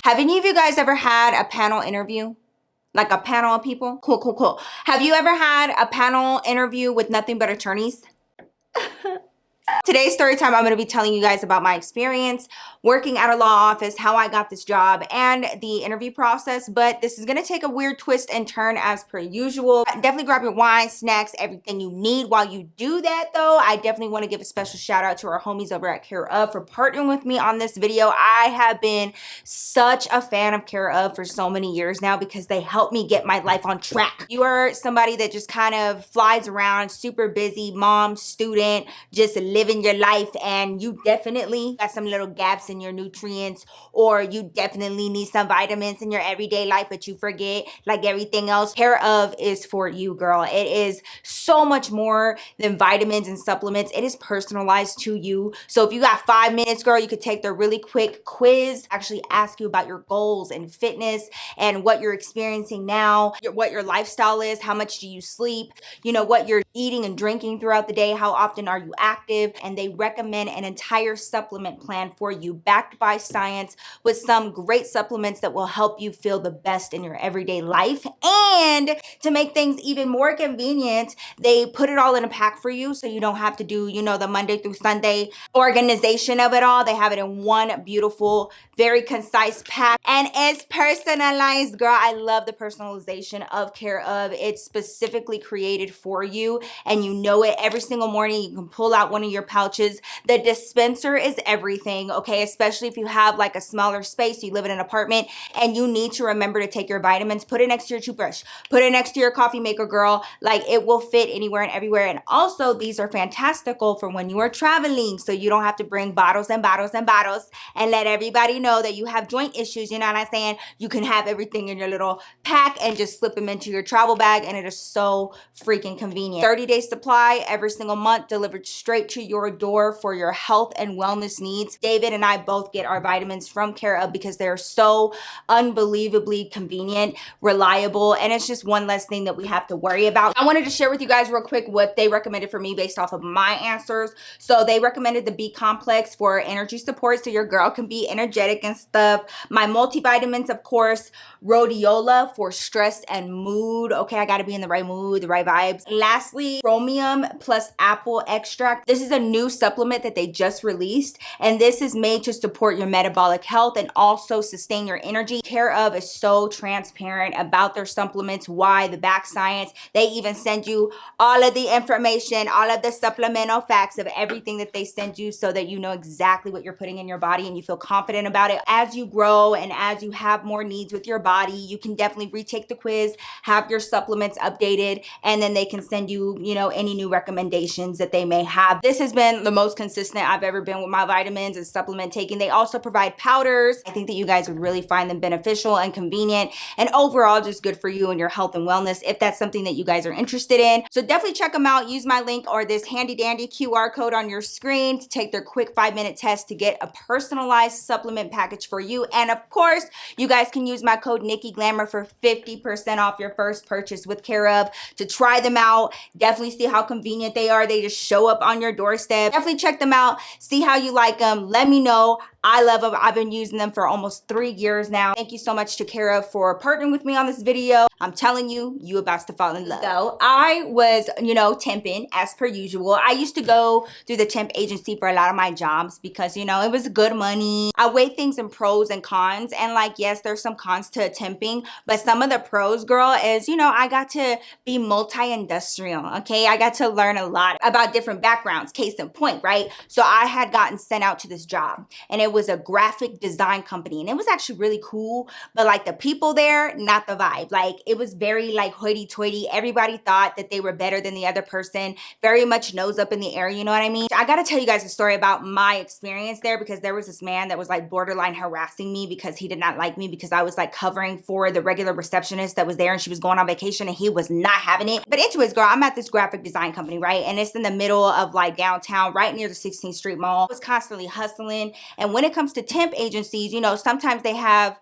Have any of you guys ever had a panel interview? Like a panel of people? Cool. Have you ever had a panel interview with nothing but attorneys? Today's story time, I'm going to be telling you guys about my experience working at a law office, how I got this job, and the interview process. But this is going to take a weird twist and turn as per usual. Definitely grab your wine, snacks, everything you need. While you do that though, I definitely want to give a special shout out to our homies over at Care Of for partnering with me on this video. I have been such a fan of Care Of for so many years now because they help me get my life on track. You are somebody that just kind of flies around, super busy, mom, student, just living your life, and you definitely got some little gaps in your nutrients, or you definitely need some vitamins in your everyday life, but you forget, like everything else. Care Of is for you, girl. It is so much more than vitamins and supplements. It is personalized to you. So if you got 5 minutes, girl, you could take their really quick quiz, actually ask you about your goals and fitness and what you're experiencing now, what your lifestyle is, how much do you sleep, you know, what you're eating and drinking throughout the day, how often are you active, and they recommend an entire supplement plan for you backed by science with some great supplements that will help you feel the best in your everyday life. And to make things even more convenient, they put it all in a pack for you so you don't have to do, you know, the Monday through Sunday organization of it all. They have it in one beautiful, very concise pack, and it's personalized, girl. I love the personalization of Care Of. It's specifically created for you, and you know it. Every single morning you can pull out one of your pouches. The dispenser is everything, okay? Especially if you have like a smaller space, you live in an apartment and you need to remember to take your vitamins. Put it next to your toothbrush, put it next to your coffee maker, girl. Like, it will fit anywhere and everywhere. And also, these are fantastical for when you are traveling, so you don't have to bring bottles and bottles and bottles and let everybody know that you have joint issues. You know what I'm saying? You can have everything in your little pack and just slip them into your travel bag, and it is so freaking convenient. 30-day supply every single month, delivered straight to your door for your health and wellness needs. David and I both get our vitamins from Care Of because they're so unbelievably convenient, reliable, and it's just one less thing that we have to worry about. I wanted to share with you guys real quick what they recommended for me based off of my answers. So they recommended the B complex for energy support, so your girl can be energetic and stuff. My multivitamins, of course, rhodiola for stress and mood. Okay, I gotta be in the right mood, the right vibes. Lastly, chromium plus apple extract. This is a new supplement that they just released, and this is made to support your metabolic health and also sustain your energy. Care Of is so transparent about their supplements, why, the back science. They even send you all of the information, all of the supplemental facts of everything that they send you, so that you know exactly what you're putting in your body and you feel confident about it. As you grow and as you have more needs with your body, you can definitely retake the quiz, have your supplements updated, and then they can send you, you know, any new recommendations that they may have. This has been the most consistent I've ever been with my vitamins and supplement taking. They also provide powders. I think that you guys would really find them beneficial and convenient, and overall just good for you and your health and wellness if that's something that you guys are interested in. So definitely check them out. Use my link or this handy dandy QR code on your screen to take their quick 5-minute test to get a personalized supplement package for you. And of course, you guys can use my code Nikki Glamour for 50% off your first purchase with Care Of to try them out. Definitely see how convenient they are. They just show up on your doorstep. Definitely check them out. See how you like them. Let me know. I love them. I've been using them for almost 3 years now. Thank you so much to Care Of for partnering with me on this video. I'm telling you, you about to fall in love. So I was, you know, temping as per usual. I used to go through the temp agency for a lot of my jobs because, you know, it was good money. I weigh things in pros and cons, and like, yes, there's some cons to temping, but some of the pros, girl, is, you know, I got to be multi-industrial, okay? I got to learn a lot about different backgrounds, case in point, right? So I had gotten sent out to this job, and it was a graphic design company, and it was actually really cool, but like the people there, not the vibe. Like, it was very like hoity-toity. Everybody thought that they were better than the other person, very much nose up in the air, you know what I mean? I gotta tell you guys a story about my experience there, because there was this man that was like borderline harassing me because he did not like me because I was like covering for the regular receptionist that was there, and she was going on vacation and he was not having it. But anyways, girl, I'm at this graphic design company, right? And it's in the middle of like downtown downtown, right near the 16th Street Mall. I was constantly hustling. And when it comes to temp agencies, you know, sometimes they have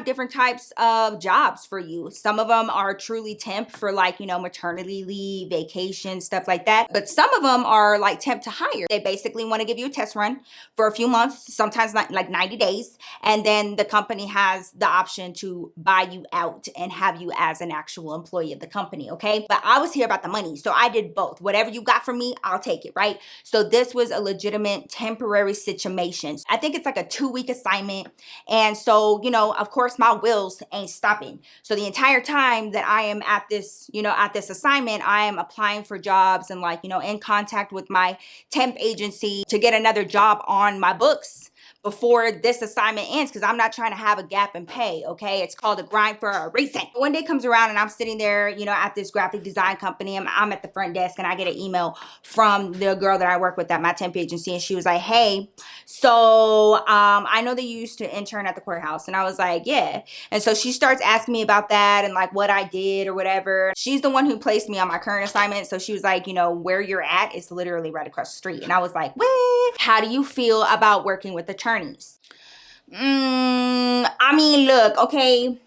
different types of jobs for you. Some of them are truly temp for like, you know, maternity leave, vacation, stuff like that. But some of them are like temp to hire. They basically want to give you a test run for a few months, sometimes like 90 days. And then the company has the option to buy you out and have you as an actual employee of the company, okay? But I was here about the money, so I did both. Whatever you got from me, I'll take it, right? So this was a legitimate temporary situation. I think it's like a 2-week assignment. And so, you know, of course, my wheels ain't stopping. So the entire time that I am at this, you know, at this assignment, I am applying for jobs and like, you know, in contact with my temp agency to get another job on my books before this assignment ends, because I'm not trying to have a gap in pay, okay? It's called a grind for a reason. One day comes around and I'm sitting there, you know, at this graphic design company. I'm at the front desk and I get an email from the girl that I work with at my temp agency, and she was like, hey, so I know that you used to intern at the courthouse. And I was like, yeah. And so she starts asking me about that and like what I did or whatever. She's the one who placed me on my current assignment. So she was like, you know, where you're at is literally right across the street. And I was like, what? How do you feel about working with attorneys? I mean, look, okay.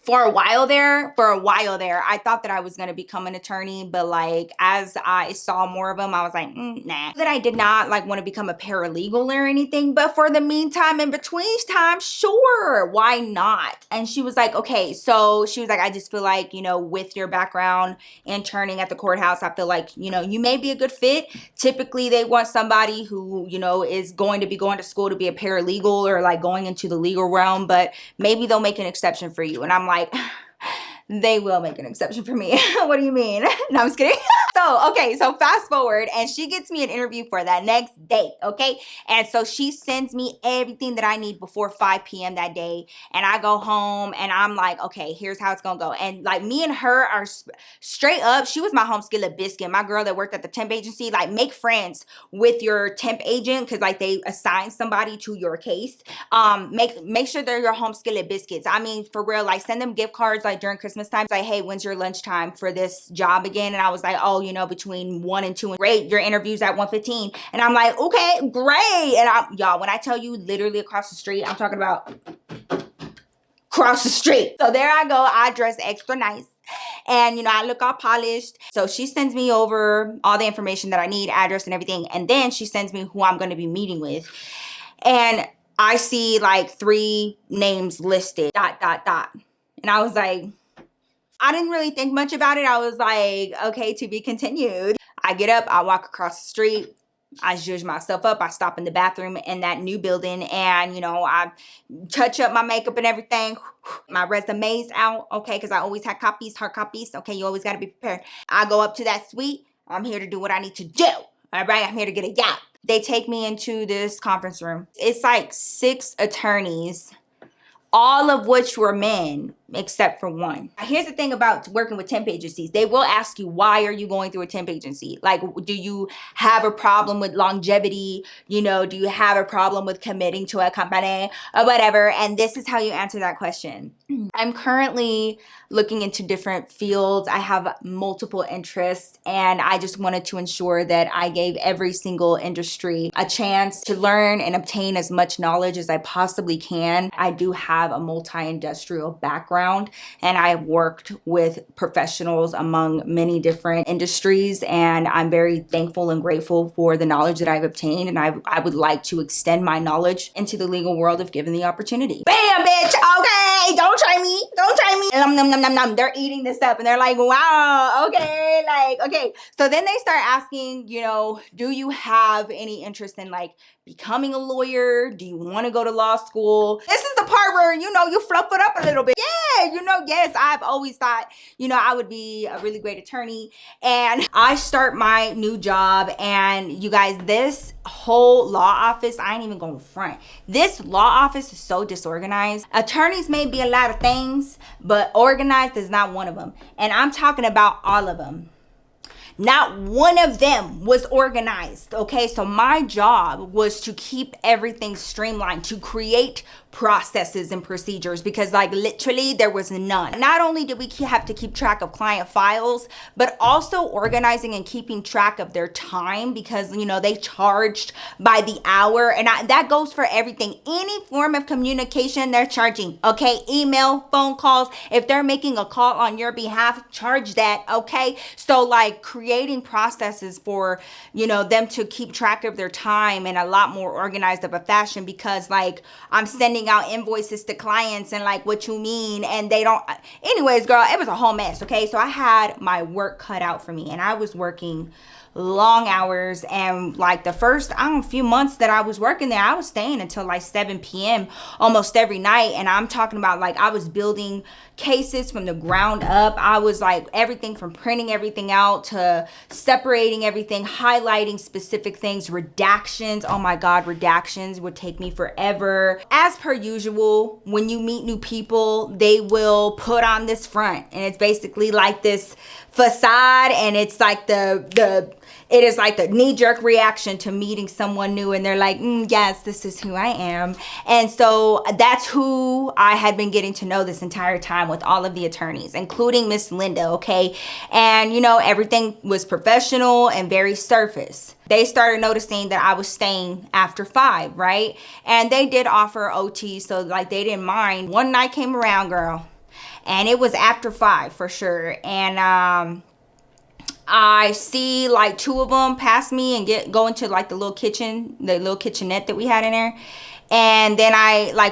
For a while there, I thought that I was going to become an attorney, but like as I saw more of them, I was like, nah. That I did not like want to become a paralegal or anything, but for the meantime, in between time, sure, why not? And she was like, okay, so she was like, I just feel like, you know, with your background interning at the courthouse, I feel like, you know, you may be a good fit. Typically, they want somebody who, you know, is going to be going to school to be a paralegal or like going into the legal realm, but maybe they'll make an exception for you. And I'm like, they will make an exception for me. What do you mean? No, I'm just kidding. So fast forward, and she gets me an interview for that next day, okay? And so she sends me everything that I need before 5 p.m. that day, and I go home, and I'm like, okay, here's how it's gonna go. And like me and her are straight up, she was my home skillet biscuit. My girl that worked at the temp agency, like make friends with your temp agent, because like they assign somebody to your case. Make sure they're your home skillet biscuits. I mean, for real, like send them gift cards like during Christmas time. Like, hey, when's your lunchtime for this job again? And I was like, oh, you know, between 1 and 2, and great, your interview's at 1:15. And I'm like, okay, great. And y'all, when I tell you literally across the street, I'm talking about across the street. So there I go, I dress extra nice. And, you know, I look all polished. So she sends me over all the information that I need, address and everything. And then she sends me who I'm going to be meeting with. And I see like 3 names listed, ... And I was like, I didn't really think much about it. I was like, okay, to be continued. I get up, I walk across the street. I zhuzh myself up. I stop in the bathroom in that new building, and, you know, I touch up my makeup and everything. My resume's out, okay, because I always had copies, hard copies. Okay, you always got to be prepared. I go up to that suite. I'm here to do what I need to do. All right, I'm here to get a yacht. They take me into this conference room. It's like 6 attorneys, all of which were men, except for one. Here's the thing about working with temp agencies. They will ask you, why are you going through a temp agency? Like, do you have a problem with longevity? You know, do you have a problem with committing to a company or whatever? And this is how you answer that question. I'm currently looking into different fields. I have multiple interests, and I just wanted to ensure that I gave every single industry a chance to learn and obtain as much knowledge as I possibly can. I do have a multi-industrial background, and I've worked with professionals among many different industries, and I'm very thankful and grateful for the knowledge that I've obtained, and I would like to extend my knowledge into the legal world if given the opportunity. Bam, bitch! Okay, don't try me. Don't try me. Nom, nom, nom, nom, nom. They're eating this up, and they're like, wow, okay, like, okay. So then they start asking, you know, do you have any interest in like becoming a lawyer? Do you want to go to law school? This is the part where, you know, you fluff it up a little bit. Yeah, you know, yes, I've always thought, you know, I would be a really great attorney. And I start my new job, and you guys, this whole law office, I ain't even going front. This law office is so disorganized. Attorneys may be a lot of things, but organized is not one of them. And I'm talking about all of them. Not one of them was organized, okay? So my job was to keep everything streamlined, to create processes and procedures, because like literally there was none. Not only did we have to keep track of client files, but also organizing and keeping track of their time, because you know they charged by the hour, and that goes for everything. Any form of communication, they're charging. Okay, email, phone calls. If they're making a call on your behalf, charge that. Okay, so like creating processes for, you know, them to keep track of their time in a lot more organized of a fashion, because like I'm sending out invoices to clients and like, what you mean, and they don't. Anyways, girl, it was a whole mess. Okay, so I had my work cut out for me, and I was working long hours, and like the first few months that I was working there, I was staying until like 7 p.m. almost every night. And I'm talking about like I was building cases from the ground up. I was like everything from printing everything out to separating everything, highlighting specific things, redactions. Oh my God, redactions would take me forever. As per usual, when you meet new people, they will put on this front, and it's basically like this facade, and it's like it is like the knee-jerk reaction to meeting someone new, and they're like, yes, this is who I am. And so that's who I had been getting to know this entire time with all of the attorneys, including Miss Linda, okay? And you know, everything was professional and very surface. They started noticing that I was staying after 5, right? And they did offer OT, so like they didn't mind. One night came around, girl, and it was after 5 for sure. And I see like 2 of them pass me and go into like the little kitchenette that we had in there. And then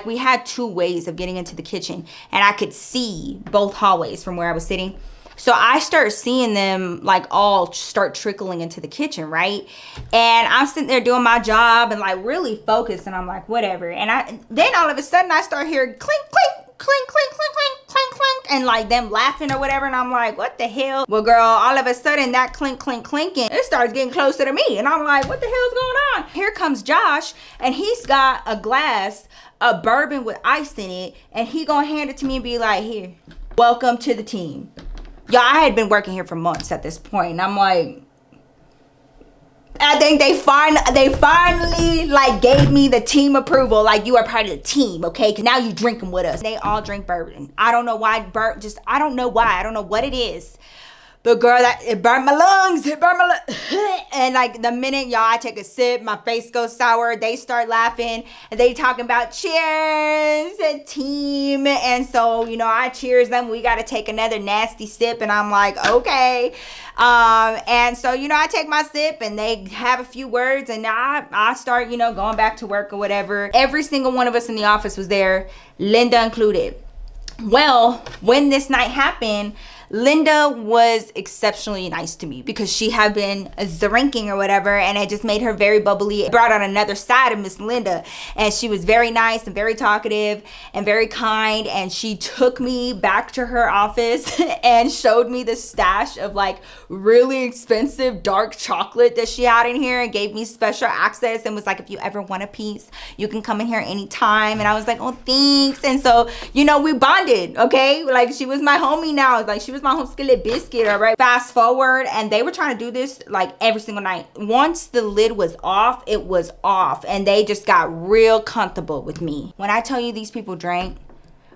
we had 2 ways of getting into the kitchen, and I could see both hallways from where I was sitting. So I start seeing them like all start trickling into the kitchen, right? And I'm sitting there doing my job and like really focused, and I'm like, whatever. And then all of a sudden I start hearing clink, clink, clink, clink, clink, clink, clink, clink, and like them laughing or whatever. And I'm like, what the hell? Well, girl, all of a sudden that clink, clink, clinking, it starts getting closer to me. And I'm like, what the hell's going on? Here comes Josh, and he's got a glass of bourbon with ice in it, and he gonna hand it to me and be like, here, welcome to the team. Y'all, I had been working here for months at this point, and I'm like, I think they finally like gave me the team approval. Like, you are part of the team, okay? Cause now you drinking with us. They all drink bourbon. I don't know why. I don't know why. I don't know what it is. But girl, it burned my lungs. It burned my lungs. And like the minute y'all I take a sip, my face goes sour. They start laughing, and they talking about cheers and team. And so, you know, I cheers them. We got to take another nasty sip, and I'm like, okay. And so, you know, I take my sip, and they have a few words, and I start, you know, going back to work or whatever. Every single one of us in the office was there, Linda included. Well, when this night happened, Linda was exceptionally nice to me because she had been drinking or whatever, and it just made her very bubbly. It brought out another side of Miss Linda, and she was very nice and very talkative and very kind. And she took me back to her office and showed me the stash of like really expensive dark chocolate that she had in here, and gave me special access and was like, if you ever want a piece, you can come in here anytime. And I was like, oh, thanks. And so, you know, we bonded, okay? Like, she was my homie now. Like, she was my home skillet biscuit, all right? Fast forward, and they were trying to do this like every single night. Once the lid was off, it was off, and they just got real comfortable with me. When I tell you these people drank,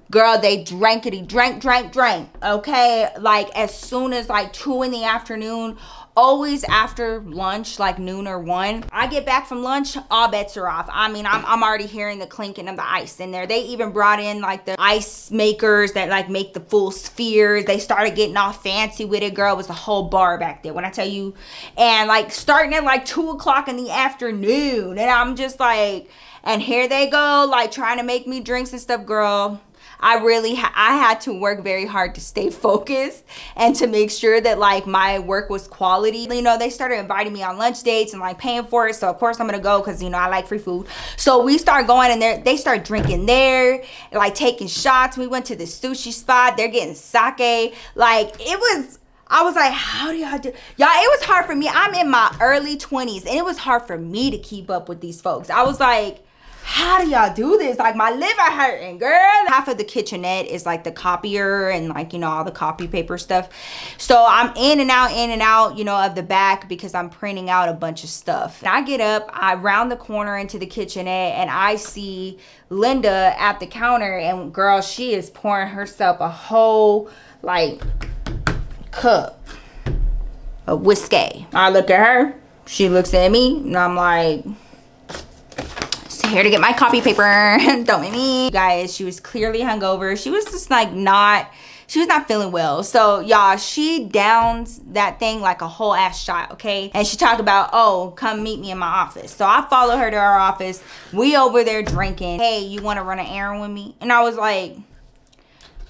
girl, they drank, okay? Like, as soon as like 2 in the afternoon, always after lunch, like noon or 1. I get back from lunch, all bets are off. I mean, I'm already hearing the clinking of the ice in there. They even brought in like the ice makers that like make the full spheres. They started getting all fancy with it, girl. It was a whole bar back there when I tell you. And like starting at like 2 o'clock in the afternoon. And I'm just like, and here they go, like trying to make me drinks and stuff, girl. I had to work very hard to stay focused and to make sure that like my work was quality. You know, they started inviting me on lunch dates and like paying for it. So of course I'm going to go because, you know, I like free food. So we start going, and they start drinking there, like taking shots. We went to the sushi spot. They're getting sake. Like, I was like, how do y'all do? Y'all, it was hard for me. I'm in my early 20s, and it was hard for me to keep up with these folks. I was like, how do y'all do this? Like, my liver hurting, girl. Half of the kitchenette is like the copier and like, you know, all the copy paper stuff. So I'm in and out, you know, of the back because I'm printing out a bunch of stuff. And I get up, I round the corner into the kitchenette, and I see Linda at the counter, and girl, she is pouring herself a whole like cup of whiskey. I look at her, she looks at me, and I'm like, here to get my copy paper. Don't make me. Guys, she was clearly hungover. She was just like she was not feeling well. So y'all, she downs that thing like a whole ass shot, okay? And she talked about, oh, come meet me in my office. So I follow her to our office. We over there drinking. Hey, you want to run an errand with me? And I was like,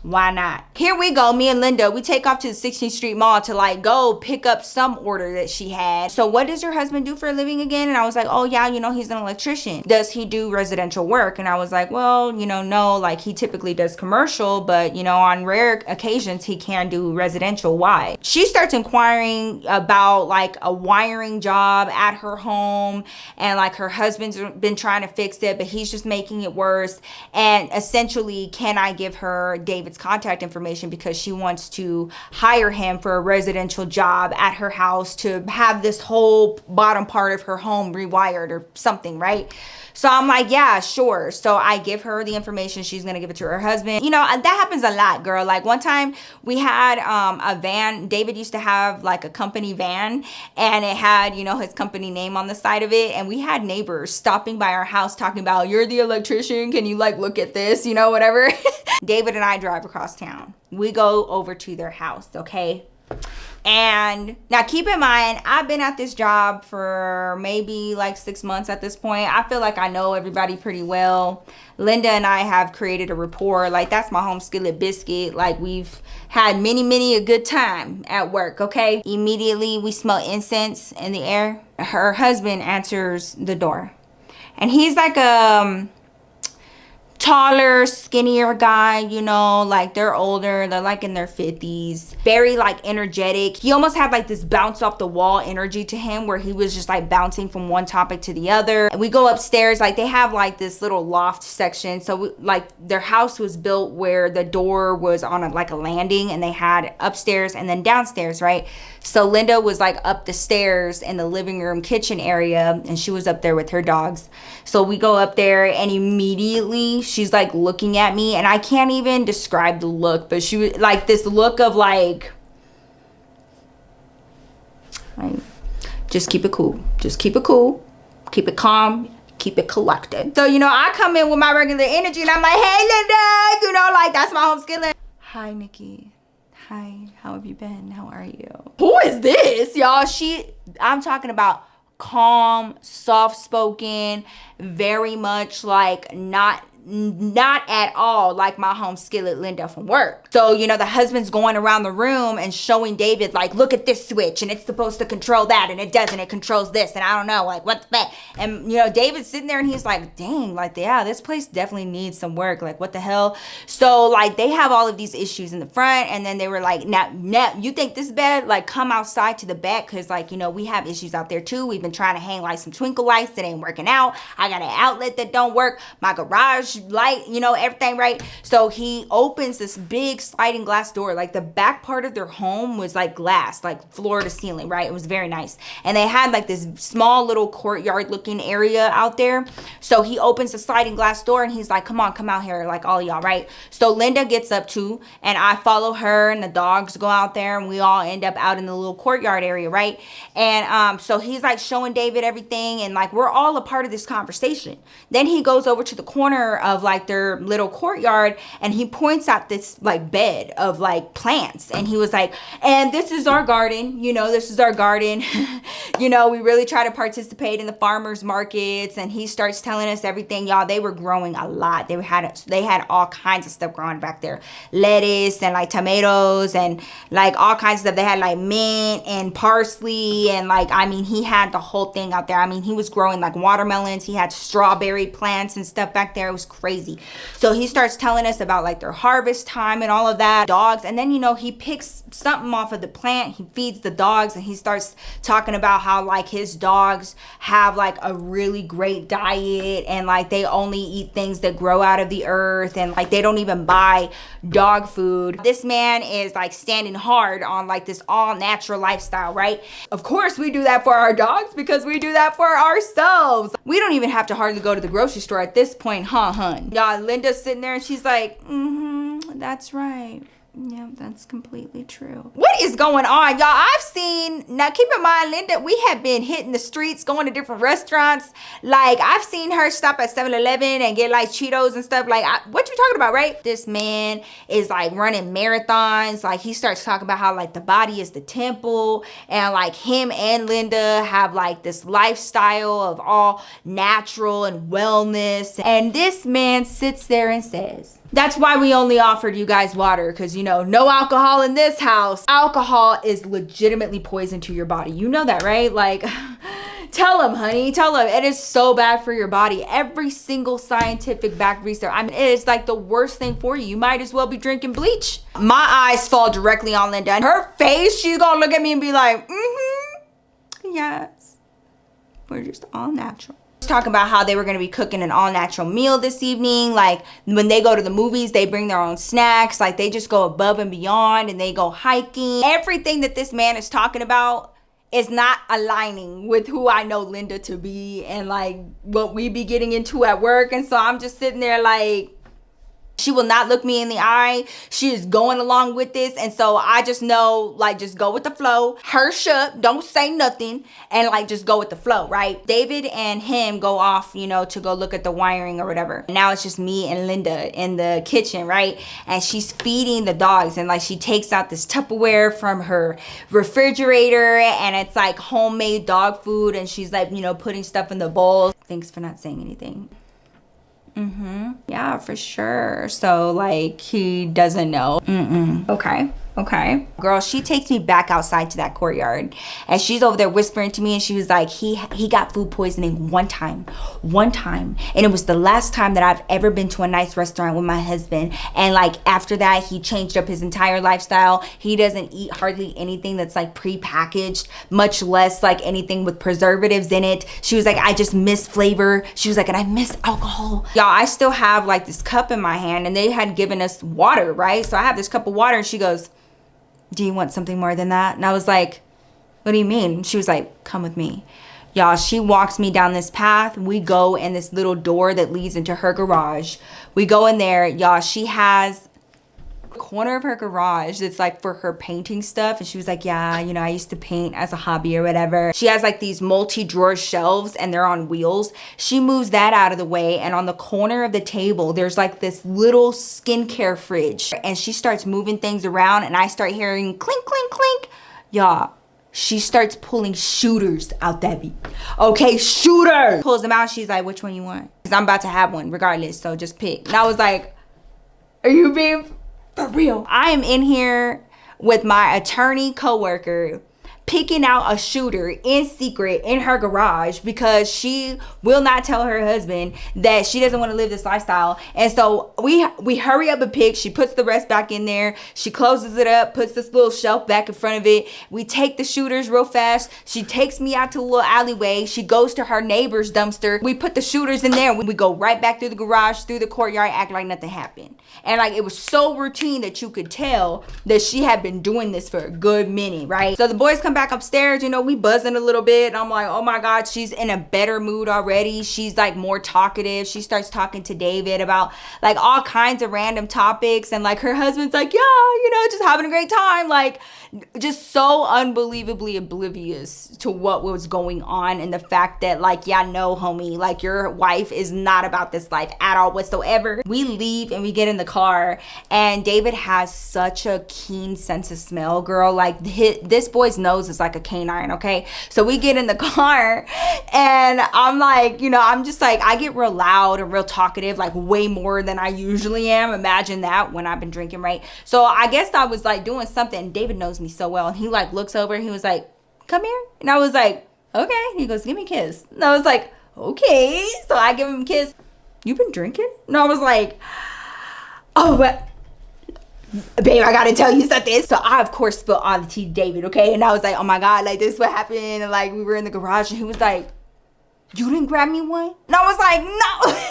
why not? Here we go, me and Linda, we take off to the 16th Street Mall to like go pick up some order that she had. So what does your husband do for a living again? And I was like, oh yeah, you know, he's an electrician. Does he do residential work? And I was like, well, you know, no, like he typically does commercial, but you know, on rare occasions he can do residential. Why? She starts inquiring about like a wiring job at her home, and like her husband's been trying to fix it, but he's just making it worse. And essentially, can I give her David's contact information because she wants to hire him for a residential job at her house to have this whole bottom part of her home rewired or something, right? So I'm like, yeah, sure. So I give her the information. She's going to give it to her husband. You know, that happens a lot, girl. Like one time we had a van. David used to have like a company van, and it had, you know, his company name on the side of it. And we had neighbors stopping by our house talking about, you're the electrician. Can you like look at this, you know, whatever. David and I drive across town. We go over to their house, okay? And now keep in mind, I've been at this job for maybe like 6 months at this point. I feel like I know everybody pretty well. Linda and I have created a rapport. Like, that's my home skillet biscuit. Like, we've had many a good time at work, okay? Immediately we smell incense in the air. Her husband answers the door, and he's like taller, skinnier guy, you know, like they're older, they're like in their 50s, very like energetic. He almost had like this bounce off the wall energy to him, where he was just like bouncing from one topic to the other. And we go upstairs, like they have like this little loft section. So like their house was built where the door was on like a landing, and they had upstairs and then downstairs, right? So Linda was like up the stairs in the living room kitchen area, and she was up there with her dogs. So we go up there, and immediately she's like looking at me, and I can't even describe the look, but she was like this look of like just keep it cool, just keep it cool, keep it calm, keep it collected. So, you know, I come in with my regular energy, and I'm like, hey Linda, you know, like that's my home skillet. Hi Nikki. Hi, how have you been? How are you? Who is this, y'all? I'm talking about calm, soft-spoken, very much like not at all like my home skillet Linda from work. So, you know, the husband's going around the room and showing David like, look at this switch, and it's supposed to control that, and it doesn't, it controls this, and I don't know, like what the fuck. And you know, David's sitting there, and he's like, dang, like yeah, this place definitely needs some work, like what the hell. So like they have all of these issues in the front, and then they were like, now you think this is bad, like come outside to the back, because like, you know, we have issues out there too. We've been trying to hang like some twinkle lights that ain't working out. I got an outlet that don't work, my garage light, you know, everything, right? So he opens this big sliding glass door. Like the back part of their home was like glass, like floor to ceiling, right? It was very nice. And they had like this small little courtyard looking area out there. So he opens the sliding glass door, and he's like, come on, come out here, like all of y'all, right? So Linda gets up too, and I follow her, and the dogs go out there, and we all end up out in the little courtyard area, right? And so he's like showing David everything, and like we're all a part of this conversation. Then he goes over to the corner of like their little courtyard, and he points out this like bed of like plants, and he was like, and this is our garden, you know, this is our garden. You know, we really try to participate in the farmers markets. And he starts telling us everything. Y'all, they were growing a lot. They had all kinds of stuff growing back there, lettuce and like tomatoes and like all kinds of stuff. They had like mint and parsley, and like, I mean, he had the whole thing out there. I mean, he was growing like watermelons, he had strawberry plants and stuff back there. It was crazy. So he starts telling us about like their harvest time and all of that, dogs. And then, you know, he picks something off of the plant, he feeds the dogs, and he starts talking about how like his dogs have like a really great diet, and like they only eat things that grow out of the earth, and like they don't even buy dog food. This man is like standing hard on like this all natural lifestyle, right? Of course we do that for our dogs because we do that for ourselves. We don't even have to hardly go to the grocery store at this point, huh, hun? Y'all, Linda's sitting there and she's like, that's right. Yeah, that's completely true. What is going on, y'all? I've seen, now keep in mind, Linda, we have been hitting the streets, going to different restaurants. Like, I've seen her stop at 7-Eleven and get like Cheetos and stuff. Like, what you talking about, right? This man is like running marathons. Like, he starts talking about how like the body is the temple, and like him and Linda have like this lifestyle of all natural and wellness. And this man sits there and says, that's why we only offered you guys water, because, you know, no alcohol in this house. Alcohol is legitimately poison to your body. You know that, right? Like, tell him, honey, tell him. It is so bad for your body. Every single scientific backed research, I mean, it's like the worst thing for you. You might as well be drinking bleach. My eyes fall directly on Linda. And her face, she's gonna look at me and be like, yes, we're just all natural. Talking about how they were going to be cooking an all-natural meal this evening. Like, when they go to the movies, they bring their own snacks. Like, they just go above and beyond, and they go hiking. Everything that this man is talking about is not aligning with who I know Linda to be, and like what we be getting into at work. And so I'm just sitting there like, she will not look me in the eye. She is going along with this. And so I just know, like, just go with the flow. Hush up, don't say nothing, and like just go with the flow, right? David and him go off, you know, to go look at the wiring or whatever. Now it's just me and Linda in the kitchen, right? And she's feeding the dogs, and like she takes out this Tupperware from her refrigerator, and it's like homemade dog food, and she's like, you know, putting stuff in the bowls. Thanks for not saying anything. Yeah, for sure. So like he doesn't know. Okay. Girl, she takes me back outside to that courtyard, and she's over there whispering to me, and she was like, he got food poisoning one time, and it was the last time that I've ever been to a nice restaurant with my husband. And like after that, he changed up his entire lifestyle. He doesn't eat hardly anything that's like pre-packaged, much less like anything with preservatives in it. She was like, I just miss flavor. She was like, and I miss alcohol. Y'all, I still have like this cup in my hand, and they had given us water, right? So I have this cup of water, and she goes, do you want something more than that? And I was like, what do you mean? She was like, come with me. Y'all, she walks me down this path. We go in this little door that leads into her garage. We go in there. Y'all, she has a corner of her garage that's like for her painting stuff. And she was like, yeah, you know, I used to paint as a hobby or whatever. She has like these multi-drawer shelves, and they're on wheels. She moves that out of the way, and on the corner of the table, there's like this little skincare fridge. And she starts moving things around, and I start hearing clink, clink, clink. Y'all, she starts pulling shooters out that beat. Okay, shooters! Pulls them out. She's like, which one you want? Because I'm about to have one regardless, so just pick. And I was like, are you being for real? I am in here with my attorney coworker picking out a shooter in secret in her garage because she will not tell her husband that she doesn't want to live this lifestyle. And so we hurry up and pick. She puts the rest back in there. She closes it up, puts this little shelf back in front of it. We take the shooters real fast. She takes me out to a little alleyway. She goes to her neighbor's dumpster. We put the shooters in there. We go right back through the garage, through the courtyard, act like nothing happened. And like it was so routine that you could tell that she had been doing this for a good minute, right? So the boys come back upstairs, you know, we buzzing a little bit, and I'm like, oh my God, she's in a better mood already. She's like more talkative. She starts talking to David about like all kinds of random topics, and like her husband's like, yeah, you know, just having a great time, like just so unbelievably oblivious to what was going on, and the fact that like, yeah, no, homie, like your wife is not about this life at all whatsoever. We leave and we get in the car, and David has such a keen sense of smell, girl. Like this boy's nose is like a canine, okay? So we get in the car, and I'm like, you know, I'm just like, I get real loud and real talkative, like way more than I usually am. Imagine that when I've been drinking, right? So I guess I was like doing something. David knows me so well, and he like looks over and he was like, come here. And I was like, okay. He goes, give me a kiss. And I was like, okay. So I give him a kiss. you been drinking? And I was like, oh, but babe, I gotta tell you something. So I, of course, spilled all the tea to David, okay? And I was like, oh my God, like, this is what happened. And like, we were in the garage and he was like, you didn't grab me one? And I was like, no.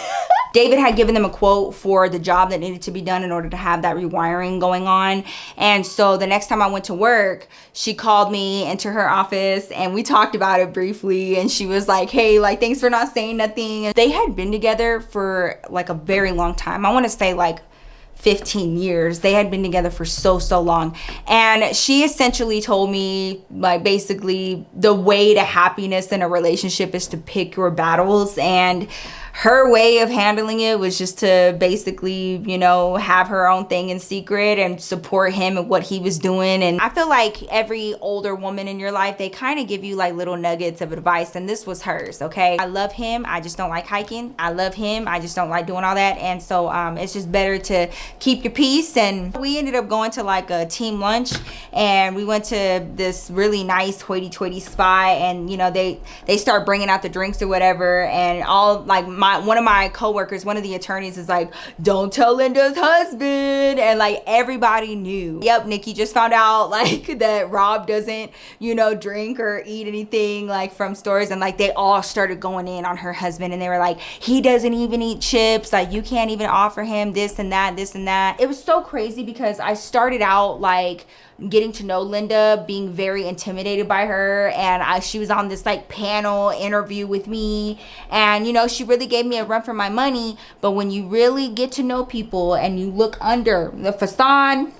David had given them a quote for the job that needed to be done in order to have that rewiring going on. And so the next time I went to work, she called me into her office and we talked about it briefly. And she was like, hey, like, thanks for not saying nothing. They had been together for like a very long time. I want to say like 15 years. They had been together for so long. And she essentially told me, like, basically the way to happiness in a relationship is to pick your battles. And her way of handling it was just to basically, you know, have her own thing in secret and support him and what he was doing. And I feel like every older woman in your life, they kind of give you like little nuggets of advice, and this was hers, okay? I love him, I just don't like hiking. I love him, I just don't like doing all that. And so it's just better to keep your peace. And we ended up going to like a team lunch, and we went to this really nice hoity-toity spot, and you know, they start bringing out the drinks or whatever, and all like one of my coworkers, one of the attorneys, is like, don't tell Linda's husband. And like everybody knew. Yep, Nikki just found out like that Rob doesn't, you know, drink or eat anything like from stores. And like they all started going in on her husband, and they were like, he doesn't even eat chips, like you can't even offer him this and that, this and that. It was so crazy because I started out like getting to know Linda, being very intimidated by her, and she was on this like panel interview with me, and you know, she really gave me a run for my money. But when you really get to know people and you look under the facade,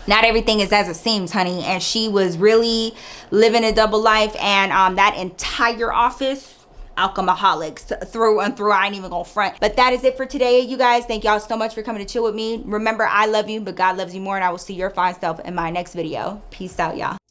not everything is as it seems, honey. And she was really living a double life, and that entire office, alcoholics through and through. I ain't even gonna front. But that is it for today, you guys. Thank y'all so much for coming to chill with me. Remember, I love you, but God loves you more, and I will see your fine self in my next video. Peace out, y'all.